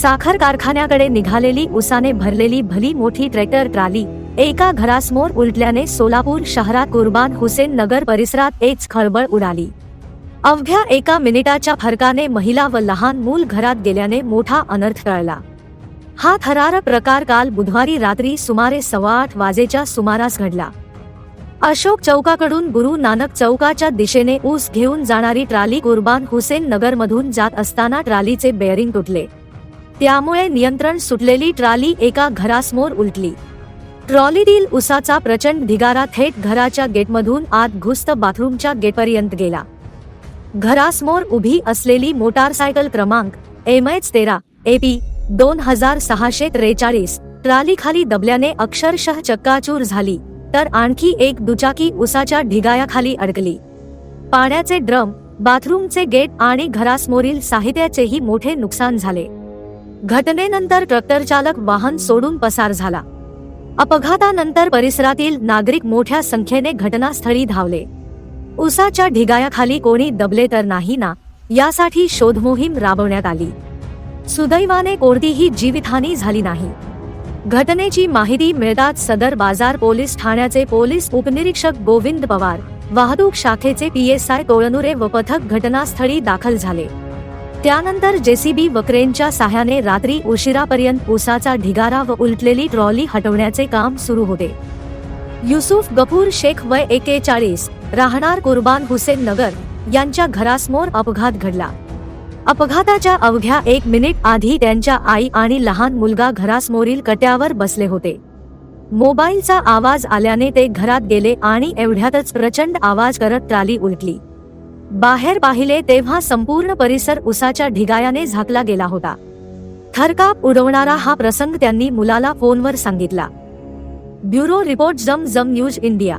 साखर कारखान्याकडे निघालेली उसाने भरलेली भली मोठी ट्रॅक्टर ट्राली एका घरासमोर उलटल्याने सोलापूर शहरात कुर्बान हुसेन नगर परिसरात एक खळबळ उडाली। अवघ्या एका मिनिटाच्या फरकाने महिला व लहान मूल घरात गेल्याने मोठा अनर्थ टळला। हा थरारक प्रकार काल बुधवारी रात्री सुमारे 8:15 वाजेच्या सुमारास घडला। अशोक चौकाकडून गुरु नानक चौकाच्या दिशेने ऊस घेऊन जाणारी ट्राली कुर्बान हुसेन नगरमधून जात असताना ट्रालीचे बेअरिंग तुटले। त्यामुळे नियंत्रण सुटलेली ट्राली एका घरासमोर उलटली। ट्रॉलीतील उसाचा प्रचंड ढिगारा थेट घराच्या गेटमधून आत घुसत बाथरूमच्या गेटपर्यंत गेला। घरासमोर उभी असलेली मोटारसायकल क्रमांक MH13 AP 2643 ट्राली खाली दबल्याने अक्षरशः चक्काचूर झाली, तर आणखी एक दुचाकी उसाच्या ढिगायाखाली अडकली। पाण्याचे ड्रम, बाथरूमचे गेट आणि घरासमोरील साहित्याचेही मोठे नुकसान झाले। घटनेनंतर ट्रॅक्टर चालक वाहन सोडून पसार झाला। अपघातानंतर परिसरातील नागरिक मोठ्या संख्येने घटनास्थळी धावले। उसाच्या ढिगायाखाली कोणी दबले तर नाही ना, यासाठी शोधमोहीम राबवण्यात आली। सुदैवाने कोणतीही जीवितहानी झाली नाही। घटनेची माहिती मिळताच सदर बाजार पोलीस ठाण्याचे पोलीस उपनिरीक्षक गोविंद पवार, वाहतूक शाखेचे PSI तोळनुरे व पथक घटनास्थळी दाखल झाले। त्यानंतर JCB व क्रेनच्या साहाय्याने रात्री उशिरापर्यंत उसाचा ढिगारा व उलटलेली ट्रॉली हटवण्याचे काम सुरू होते। युसुफ गफूर शेख वय 41, राहणार कुर्बान हुसेन नगर यांच्या घरासमोर अपघात घडला। अपघाताच्या अवघ्या 1 मिनिट आधी त्यांच्या आई आणि लहान मुलगा घरासमोरील कट्यावर बसले होते। मोबाईलचा आवाज आल्याने ते घरात गेले आणि एवढ्यातच प्रचंड आवाज करत ट्राली उलटली। बाहेर पाहिले तेव्हा संपूर्ण परिसर उसाच्या ढिगायाने झाकला गेला होता। थरकाप उडवणारा हा प्रसंग त्यांनी मुलाला फोनवर सांगितला। ब्युरो रिपोर्ट जम न्यूज इंडिया।